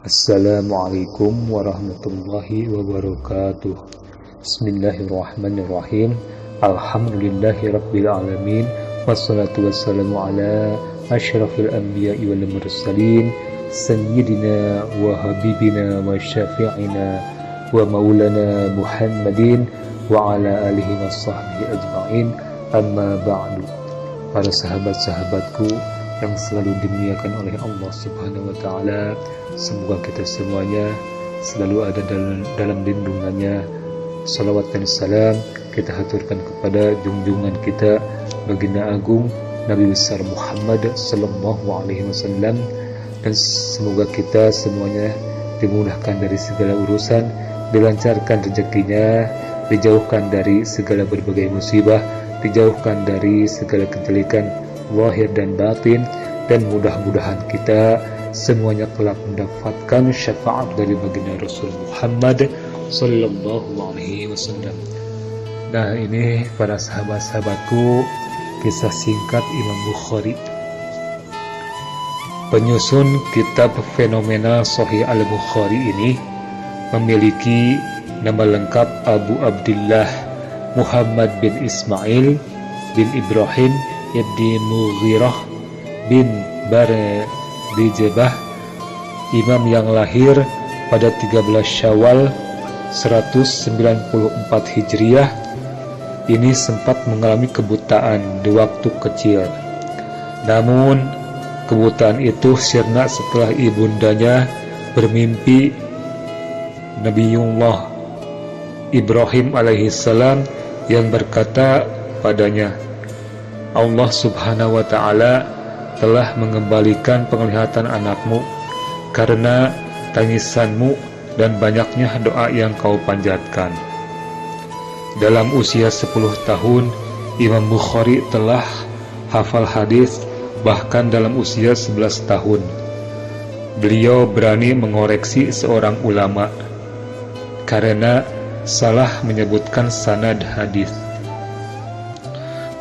Assalamualaikum warahmatullahi wabarakatuh. Bismillahirrahmanirrahim. Alhamdulillahi rabbil alamin. Wassalatu wassalamu ala asyrafil anbiya'i wal mursalin sayyidina wa habibina wa syafi'ina wa maulana Muhammadin wa ala alihi wa sahbihi ajma'in. Amma ba'du. Para sahabat-sahabatku yang selalu dimuliakan oleh Allah Subhanahu wa taala, semoga kita semuanya selalu ada dalam lindungannya. Salawat dan salam kita haturkan kepada junjungan kita baginda agung Nabi besar Muhammad sallallahu alaihi wasallam, dan semoga kita semuanya dimudahkan dari segala urusan, dilancarkan rezekinya, dijauhkan dari segala berbagai musibah, dijauhkan dari segala kejelekan zahir dan batin, dan mudah-mudahan kita semuanya kelak mendapatkan syafaat dari baginda Rasul Muhammad sallallahu alaihi wasallam. Nah, ini para sahabat-sahabatku, kisah singkat Imam Bukhari. Penyusun kitab fenomenal Sahih Al-Bukhari ini memiliki nama lengkap Abu Abdillah Muhammad bin Ismail bin Ibrahim ibn Mughirah bin Bardijabah, imam yang lahir pada 13 Syawal 194 Hijriah. Ini sempat mengalami kebutaan di waktu kecil. Namun kebutaan itu sirna setelah ibundanya bermimpi Nabiullah Ibrahim alaihissalam yang berkata padanya, Allah Subhanahu wa ta'ala telah mengembalikan penglihatan anakmu karena tangisanmu dan banyaknya doa yang kau panjatkan. Dalam usia 10 tahun, Imam Bukhari telah hafal hadis, bahkan dalam usia 11 tahun. Beliau berani mengoreksi seorang ulama karena salah menyebutkan sanad hadis.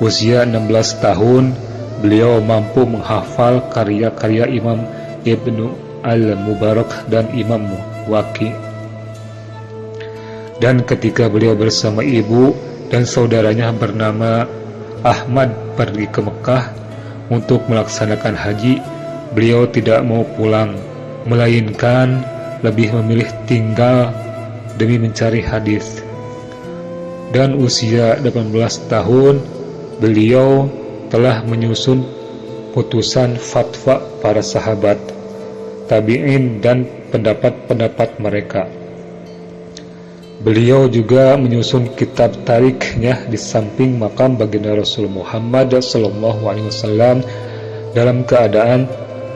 Usia 16 tahun, beliau mampu menghafal karya-karya Imam Ibnu Al-Mubarak dan Imam Waqi. Dan ketika beliau bersama ibu dan saudaranya bernama Ahmad pergi ke Mekah untuk melaksanakan haji, beliau tidak mau pulang, melainkan lebih memilih tinggal demi mencari hadis. Dan usia 18 tahun, beliau telah menyusun putusan fatwa para sahabat, tabi'in dan pendapat-pendapat mereka. Beliau juga menyusun kitab tarikhnya di samping makam baginda Rasul Muhammad sallallahu alaihi wasallam dalam keadaan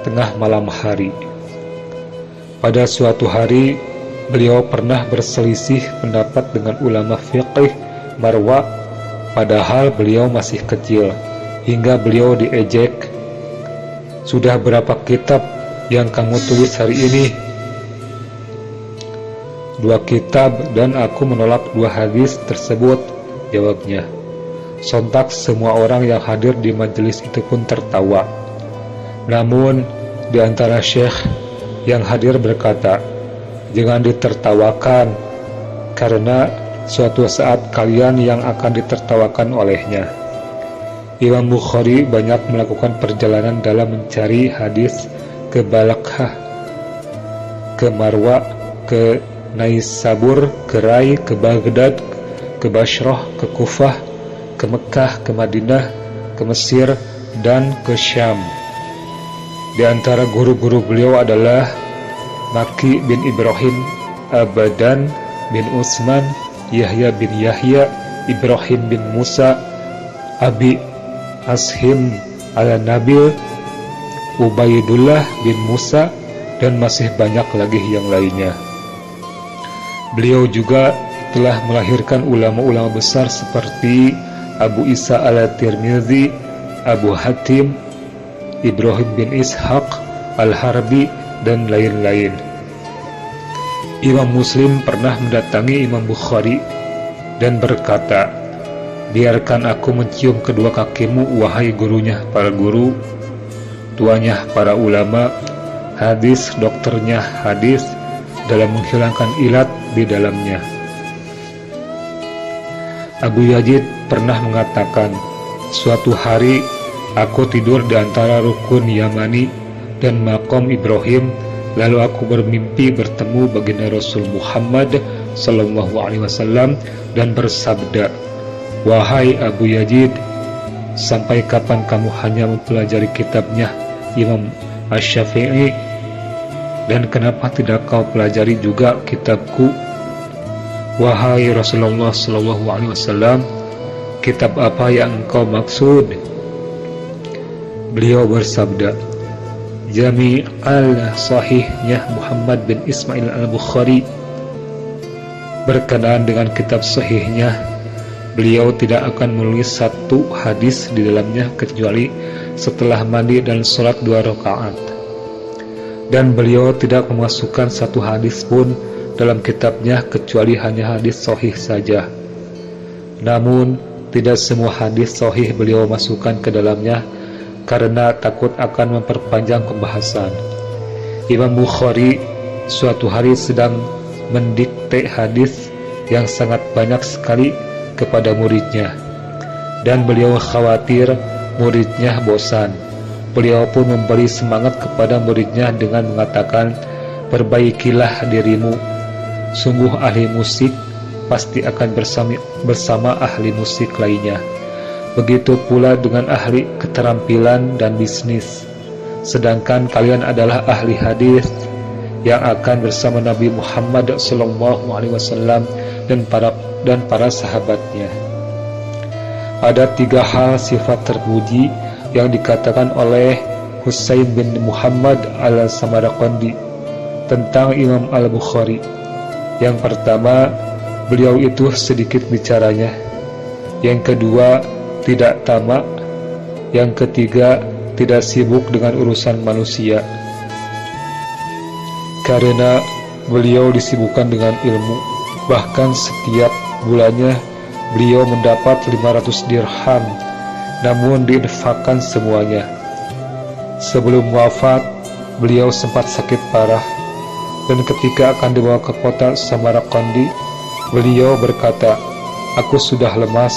tengah malam hari. Pada suatu hari, beliau pernah berselisih pendapat dengan ulama fiqih Marwa, padahal beliau masih kecil, hingga beliau diejek. Sudah berapa kitab yang kamu tulis hari ini? 2 kitab, dan aku menolak 2 hadis tersebut, jawabnya. Sontak semua orang yang hadir di majelis itu pun tertawa. Namun di antara syekh yang hadir berkata, jangan ditertawakan, karena suatu saat kalian yang akan ditertawakan olehnya. Imam Bukhari banyak melakukan perjalanan dalam mencari hadis ke Balakhah, ke Marwa, ke Naisabur, ke Rai, ke Baghdad, ke Bashrah, ke Kufah, ke Mekah, ke Madinah, ke Mesir, dan ke Syam. Di antara guru-guru beliau adalah Maki bin Ibrahim, Abadan bin Utsman, Yahya bin Yahya, Ibrahim bin Musa, Abi Ashim al-Nabil, Ubaidullah bin Musa, dan masih banyak lagi yang lainnya. Beliau juga telah melahirkan ulama-ulama besar seperti Abu Isa al-Tirmizi, Abu Hatim, Ibrahim bin Ishaq al-Harbi, dan lain-lain. Imam Muslim pernah mendatangi Imam Bukhari dan berkata, biarkan aku mencium kedua kakimu, wahai gurunya para guru, tuanya para ulama, hadis dokternya hadis dalam menghilangkan ilat di dalamnya. Abu Yazid pernah mengatakan, suatu hari aku tidur di antara rukun Yamani dan makom Ibrahim, lalu aku bermimpi bertemu baginda Rasul Muhammad sallallahu alaihi wasallam dan bersabda, "Wahai Abu Yazid, sampai kapan kamu hanya mempelajari kitabnya Imam Asy-Syafi'i, dan kenapa tidak kau pelajari juga kitabku? Wahai Rasulullah sallallahu alaihi wasallam, kitab apa yang engkau maksud?" Beliau bersabda, Jami' al-Sahihnya Muhammad bin Ismail al-Bukhari. Berkenaan dengan kitab sahihnya, beliau tidak akan menulis satu hadis di dalamnya kecuali setelah mandi dan sholat 2 rakaat. Dan beliau tidak memasukkan satu hadis pun dalam kitabnya kecuali hanya hadis sahih saja. Namun tidak semua hadis sahih beliau masukkan ke dalamnya karena takut akan memperpanjang pembahasan. Imam Bukhari suatu hari sedang mendikte hadis yang sangat banyak sekali kepada muridnya, dan beliau khawatir muridnya bosan. Beliau pun memberi semangat kepada muridnya dengan mengatakan, "Perbaikilah dirimu, sungguh ahli musik pasti akan bersama ahli musik lainnya. Begitu pula dengan ahli keterampilan dan bisnis. Sedangkan kalian adalah ahli hadis yang akan bersama Nabi Muhammad SAW dan para sahabatnya." Ada 3 hal sifat terpuji yang dikatakan oleh Husain bin Muhammad al-Samarqandi tentang Imam al-Bukhari. Yang pertama, beliau itu sedikit bicaranya. Yang kedua, tidak tamak. Yang ketiga, tidak sibuk dengan urusan manusia. Karena beliau disibukkan dengan ilmu, bahkan setiap bulannya beliau mendapat 500 dirham, namun diinfakkan semuanya. Sebelum wafat, beliau sempat sakit parah, dan ketika akan dibawa ke kota Samarqandi, beliau berkata, "Aku sudah lemas."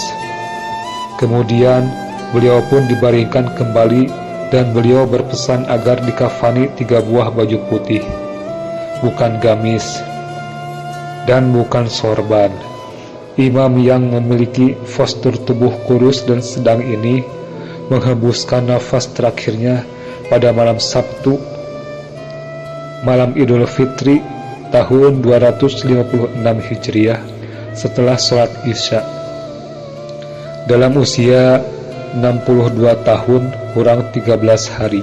Kemudian beliau pun dibaringkan kembali, dan beliau berpesan agar dikafani 3 buah baju putih, bukan gamis dan bukan sorban. Imam yang memiliki postur tubuh kurus dan sedang ini menghembuskan nafas terakhirnya pada malam Sabtu, malam Idul Fitri tahun 256 Hijriah setelah sholat Isya. Dalam usia 62 tahun kurang 13 hari.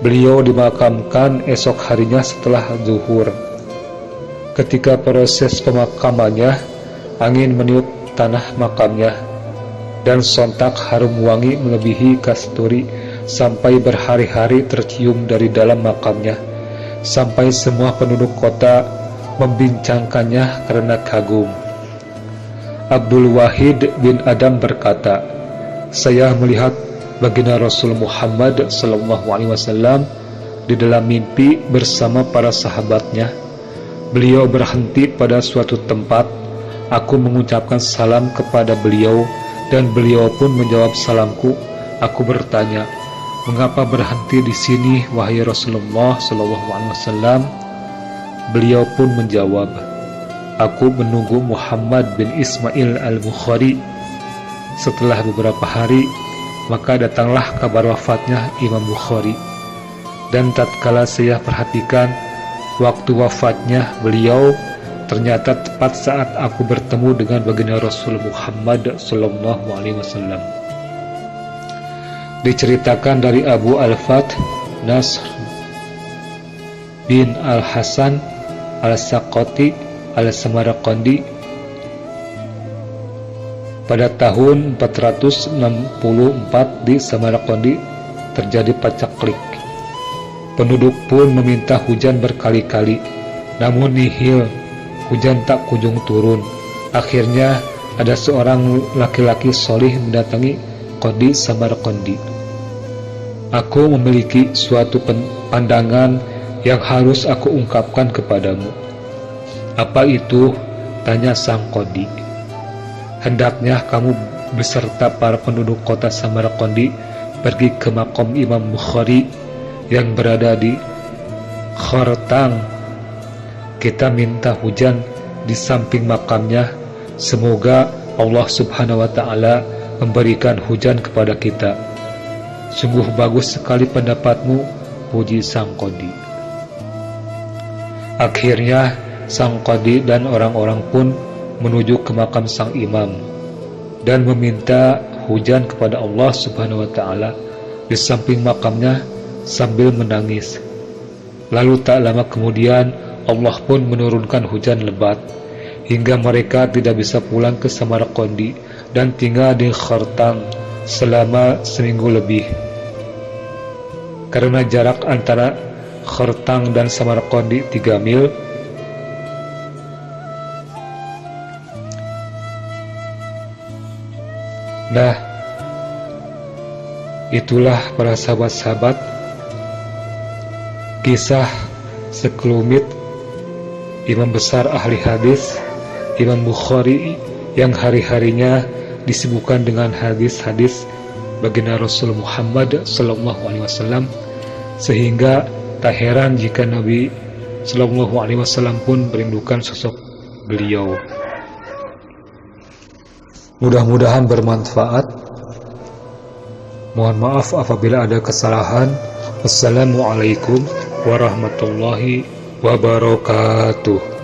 Beliau dimakamkan esok harinya setelah zuhur. Ketika proses pemakamannya, angin meniup tanah makamnya, dan sontak harum wangi melebihi kasturi sampai berhari-hari tercium dari dalam makamnya, sampai semua penduduk kota membincangkannya karena kagum. Abdul Wahid bin Adam berkata, "Saya melihat baginda Rasul Muhammad SAW di dalam mimpi bersama para sahabatnya. Beliau berhenti pada suatu tempat. Aku mengucapkan salam kepada beliau, dan beliau pun menjawab salamku. Aku bertanya, 'Mengapa berhenti di sini, wahai Rasulullah SAW?' Beliau pun menjawab, 'Aku menunggu Muhammad bin Ismail al-Bukhari.' Setelah beberapa hari, maka datanglah kabar wafatnya Imam Bukhari. Dan tatkala saya perhatikan waktu wafatnya beliau, ternyata tepat saat aku bertemu dengan baginda Rasul Muhammad SAW. Diceritakan dari Abu Al-Fath Nasr bin Al-Hasan Al-Saqati Al-Samarqandi, pada tahun 464 di Samarqandi terjadi pacaklik. Penduduk pun meminta hujan berkali-kali, namun nihil, hujan tak kunjung turun. Akhirnya ada seorang laki-laki solih mendatangi Qadi Samarqandi. "Aku memiliki suatu pandangan yang harus aku ungkapkan kepadamu. Apa itu? Tanya sang qadi. Hendaknya kamu beserta para penduduk kota Samarqandi pergi ke makom Imam Bukhari yang berada di Khartang. Kita minta hujan di samping makamnya. Semoga Allah Subhanahu wa Ta'ala memberikan hujan kepada kita. Sungguh bagus sekali pendapatmu, puji sang qadi. Akhirnya sang qadi dan orang-orang pun menuju ke makam sang imam dan meminta hujan kepada Allah Subhanahu wa Ta'ala di samping makamnya sambil menangis. Lalu tak lama kemudian Allah pun menurunkan hujan lebat hingga mereka tidak bisa pulang ke Samarqandi dan tinggal di Khartang selama seminggu lebih. Karena jarak antara Khartang dan Samarqandi 3 mil, nah, itulah para sahabat-sahabat kisah sekelumit imam besar ahli hadis Imam Bukhari yang hari-harinya disibukkan dengan hadis-hadis baginda Rasul Muhammad SAW, sehingga tak heran jika Nabi SAW pun merindukan sosok beliau. Mudah-mudahan bermanfaat. Mohon maaf apabila ada kesalahan. Wassalamualaikum warahmatullahi wabarakatuh.